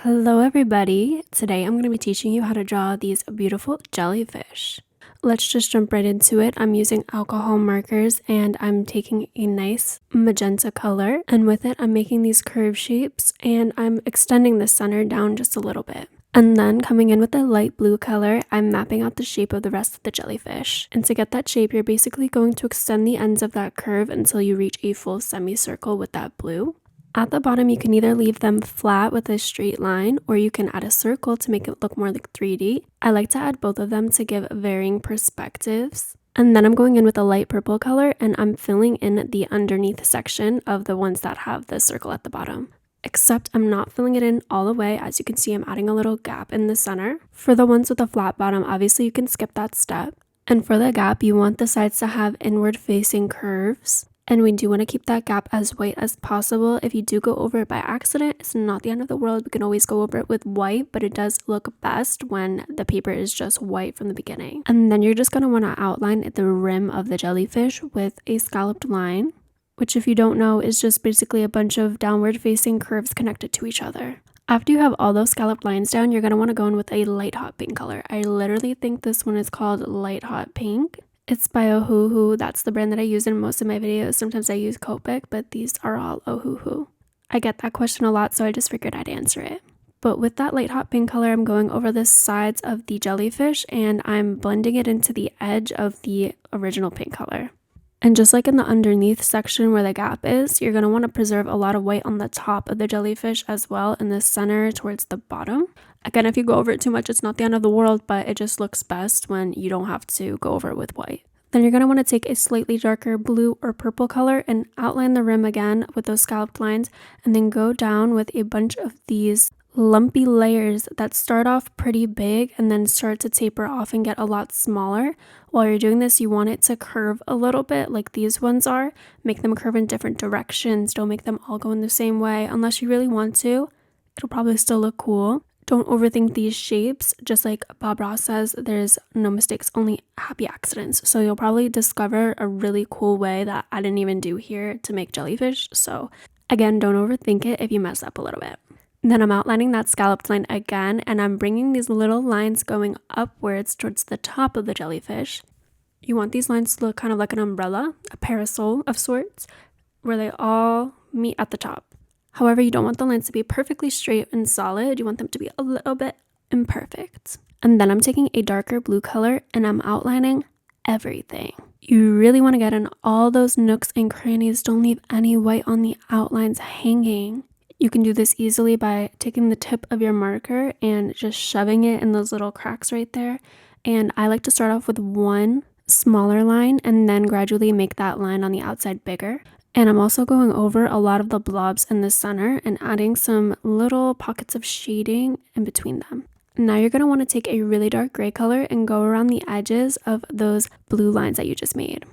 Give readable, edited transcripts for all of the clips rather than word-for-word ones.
Hello everybody! Today I'm going to be teaching you how to draw these beautiful jellyfish. Let's just jump right into it. I'm using alcohol markers and I'm taking a nice magenta color, and with it I'm making these curve shapes and I'm extending the center down just a little bit. And then coming in with a light blue color, I'm mapping out the shape of the rest of the jellyfish. And to get that shape, you're basically going to extend the ends of that curve until you reach a full semicircle with that blue. At the bottom, you can either leave them flat with a straight line, or you can add a circle to make it look more like 3D. I like to add both of them to give varying perspectives. And then I'm going in with a light purple color and I'm filling in the underneath section of the ones that have the circle at the bottom. Except I'm not filling it in all the way. As you can see, I'm adding a little gap in the center. For the ones with a flat bottom, obviously you can skip that step. And for the gap, you want the sides to have inward facing curves. And we do want to keep that gap as white as possible. If you do go over it by accident, it's not the end of the world. We can always go over it with white, but it does look best when the paper is just white from the beginning. And then you're just going to want to outline the rim of the jellyfish with a scalloped line, which if you don't know is just basically a bunch of downward facing curves connected to each other. After you have all those scalloped lines down, you're going to want to go in with a light hot pink color. I literally think this one is called Light Hot Pink. It's by Ohuhu. That's the brand that I use in most of my videos. Sometimes I use Copic, but these are all Ohuhu. I get that question a lot, so I just figured I'd answer it. But with that light hot pink color, I'm going over the sides of the jellyfish and I'm blending it into the edge of the original pink color. And just like in the underneath section where the gap is, you're going to want to preserve a lot of white on the top of the jellyfish as well in the center towards the bottom. Again, if you go over it too much, it's not the end of the world, but it just looks best when you don't have to go over it with white. Then you're going to want to take a slightly darker blue or purple color and outline the rim again with those scalloped lines, and then go down with a bunch of these lumpy layers that start off pretty big and then start to taper off and get a lot smaller. While you're doing this, you want it to curve a little bit like these ones are. Make them curve in different directions. Don't make them all go in the same way unless you really want to. It'll probably still look cool. Don't overthink these shapes. Just like Bob Ross says, there's no mistakes, only happy accidents. So you'll probably discover a really cool way that I didn't even do here to make jellyfish. So again, don't overthink it if you mess up a little bit. Then I'm outlining that scalloped line again, and I'm bringing these little lines going upwards towards the top of the jellyfish. You want these lines to look kind of like an umbrella, a parasol of sorts, where they all meet at the top. However, you don't want the lines to be perfectly straight and solid. You want them to be a little bit imperfect. And then I'm taking a darker blue color and I'm outlining everything. You really want to get in all those nooks and crannies. Don't leave any white on the outlines hanging. You can do this easily by taking the tip of your marker and just shoving it in those little cracks right there. And I like to start off with one smaller line and then gradually make that line on the outside bigger. And I'm also going over a lot of the blobs in the center and adding some little pockets of shading in between them. Now you're going to want to take a really dark gray color and go around the edges of those blue lines that you just made.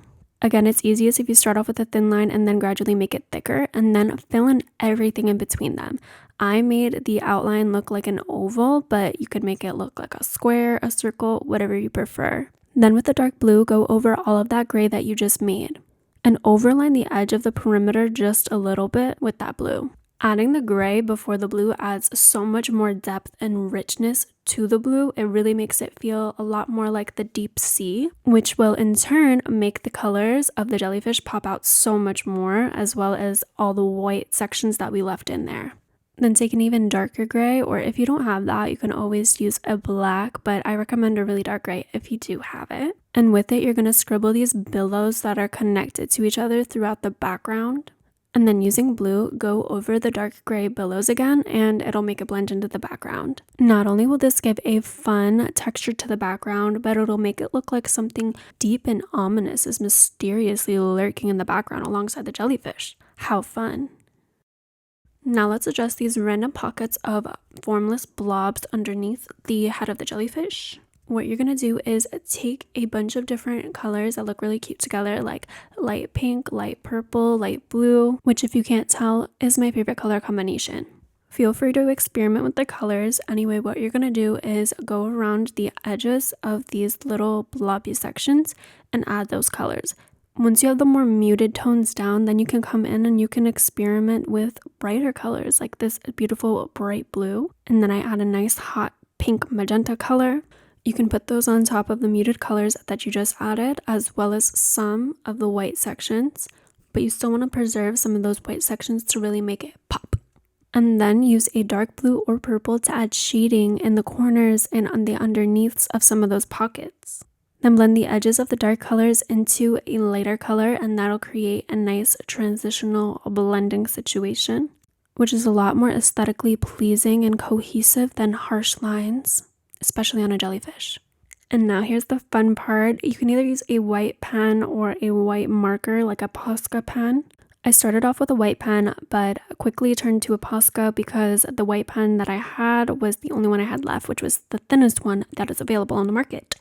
Again, it's easiest if you start off with a thin line and then gradually make it thicker and then fill in everything in between them. I made the outline look like an oval, but you could make it look like a square, a circle, whatever you prefer. Then with the dark blue, go over all of that gray that you just made and overline the edge of the perimeter just a little bit with that blue. Adding the gray before the blue adds so much more depth and richness to the blue. It really makes it feel a lot more like the deep sea, which will in turn make the colors of the jellyfish pop out so much more, as well as all the white sections that we left in there. Then take an even darker gray, or if you don't have that, you can always use a black, but I recommend a really dark gray if you do have it. And with it, you're going to scribble these billows that are connected to each other throughout the background. And then using blue, go over the dark gray billows again, and it'll make it blend into the background. Not only will this give a fun texture to the background, but it'll make it look like something deep and ominous is mysteriously lurking in the background alongside the jellyfish. How fun! Now let's adjust these random pockets of formless blobs underneath the head of the jellyfish. What you're going to do is take a bunch of different colors that look really cute together, like light pink, light purple, light blue, which if you can't tell is my favorite color combination. Feel free to experiment with the colors. Anyway, what you're going to do is go around the edges of these little blobby sections and add those colors. Once you have the more muted tones down, then you can come in and you can experiment with brighter colors like this beautiful bright blue. And then I add a nice hot pink magenta color. You can put those on top of the muted colors that you just added, as well as some of the white sections, but you still want to preserve some of those white sections to really make it pop. And then use a dark blue or purple to add shading in the corners and on the underneaths of some of those pockets. Then blend the edges of the dark colors into a lighter color, and that'll create a nice transitional blending situation, which is a lot more aesthetically pleasing and cohesive than harsh lines, especially on a jellyfish. And now here's the fun part. You can either use a white pen or a white marker like a Posca pen. I started off with a white pen, but quickly turned to a Posca because the white pen that I had was the only one I had left, which was the thinnest one that is available on the market.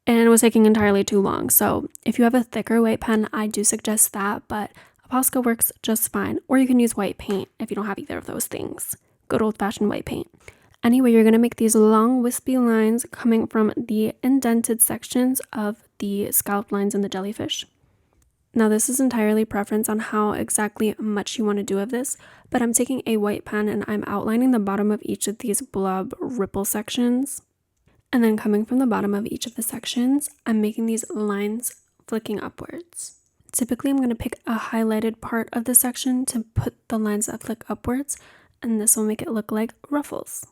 And it was taking entirely too long. So if you have a thicker white pen, I do suggest that, but a Posca works just fine. Or you can use white paint if you don't have either of those things. Good old-fashioned white paint. Anyway, you're going to make these long wispy lines coming from the indented sections of the scallop lines in the jellyfish. Now this is entirely preference on how exactly much you want to do of this, but I'm taking a white pen and I'm outlining the bottom of each of these blob ripple sections. And then coming from the bottom of each of the sections, I'm making these lines flicking upwards. Typically, I'm going to pick a highlighted part of the section to put the lines that flick upwards, and this will make it look like ruffles.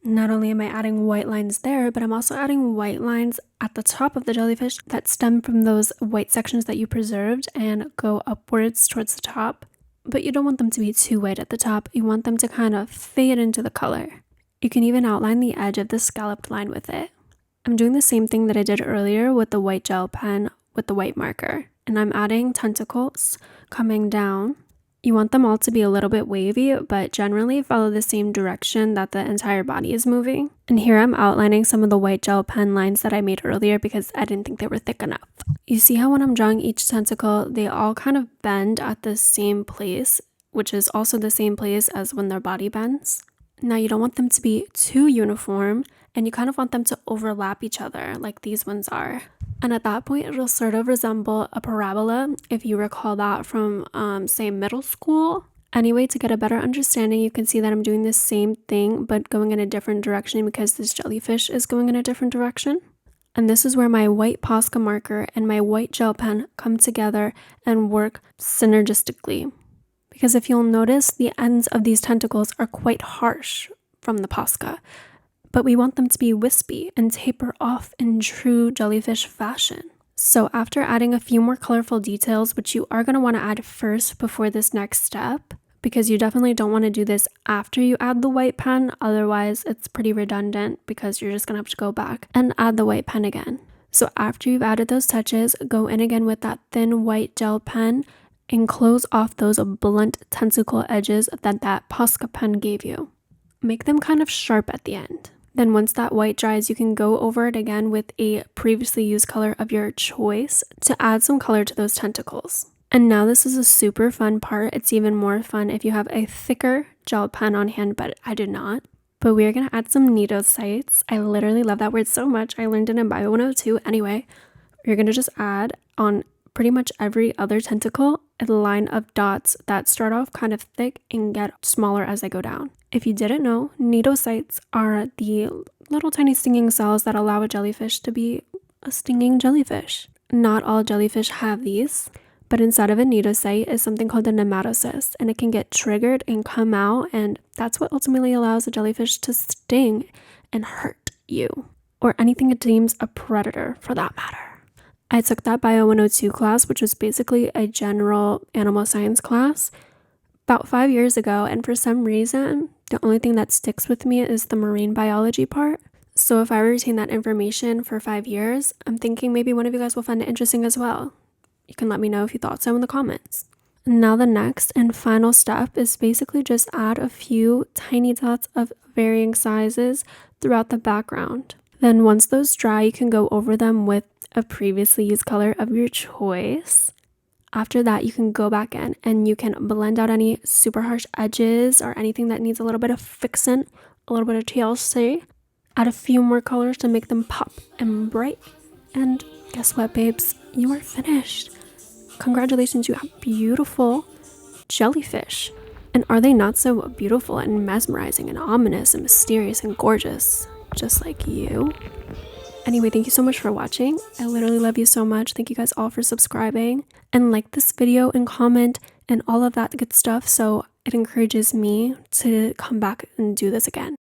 Not only am I adding white lines there, but I'm also adding white lines at the top of the jellyfish that stem from those white sections that you preserved and go upwards towards the top. But you don't want them to be too white at the top. You want them to kind of fade into the color. You can even outline the edge of the scalloped line with it. I'm doing the same thing that I did earlier with the white gel pen with the white marker, and I'm adding tentacles coming down. You want them all to be a little bit wavy, but generally follow the same direction that the entire body is moving. And here I'm outlining some of the white gel pen lines that I made earlier because I didn't think they were thick enough. You see how when I'm drawing each tentacle, they all kind of bend at the same place, which is also the same place as when their body bends. Now you don't want them to be too uniform, and you kind of want them to overlap each other like these ones are. And at that point, it'll sort of resemble a parabola, if you recall that from, say, middle school. Anyway, to get a better understanding, you can see that I'm doing the same thing, but going in a different direction because this jellyfish is going in a different direction. And this is where my white Posca marker and my white gel pen come together and work synergistically. Because if you'll notice, the ends of these tentacles are quite harsh from the Posca, but we want them to be wispy and taper off in true jellyfish fashion. So after adding a few more colorful details, which you are going to want to add first before this next step, because you definitely don't want to do this after you add the white pen, otherwise it's pretty redundant because you're just going to have to go back and add the white pen again. So after you've added those touches, go in again with that thin white gel pen and close off those blunt tentacle edges that Posca pen gave you. Make them kind of sharp at the end. Then once that white dries, you can go over it again with a previously used color of your choice to add some color to those tentacles. And now this is a super fun part. It's even more fun if you have a thicker gel pen on hand, but I did not. But we're going to add some nidocytes. I literally love that word so much. I learned it in Bio 102. Anyway, you're going to just add on pretty much every other tentacle a line of dots that start off kind of thick and get smaller as they go down. If you didn't know, nidocytes are the little tiny stinging cells that allow a jellyfish to be a stinging jellyfish. Not all jellyfish have these, but inside of a nidocyte is something called a nematocyst, and it can get triggered and come out, and that's what ultimately allows a jellyfish to sting and hurt you, or anything it deems a predator for that matter. I took that Bio 102 class, which was basically a general animal science class, about 5 years ago, and for some reason, the only thing that sticks with me is the marine biology part. So if I retain that information for 5 years, I'm thinking maybe one of you guys will find it interesting as well. You can let me know if you thought so in the comments. Now the next and final step is basically just add a few tiny dots of varying sizes throughout the background. Then once those dry, you can go over them with a previously used color of your choice. After that, you can go back in and you can blend out any super harsh edges or anything that needs a little bit of fixin', a little bit of TLC. Add a few more colors to make them pop and bright. And guess what, babes? You are finished. Congratulations, you have beautiful jellyfish. And are they not so beautiful and mesmerizing and ominous and mysterious and gorgeous? Just like you. Anyway, thank you so much for watching. I literally love you so much. Thank you guys all for subscribing. And like this video and comment and all of that good stuff, so it encourages me to come back and do this again.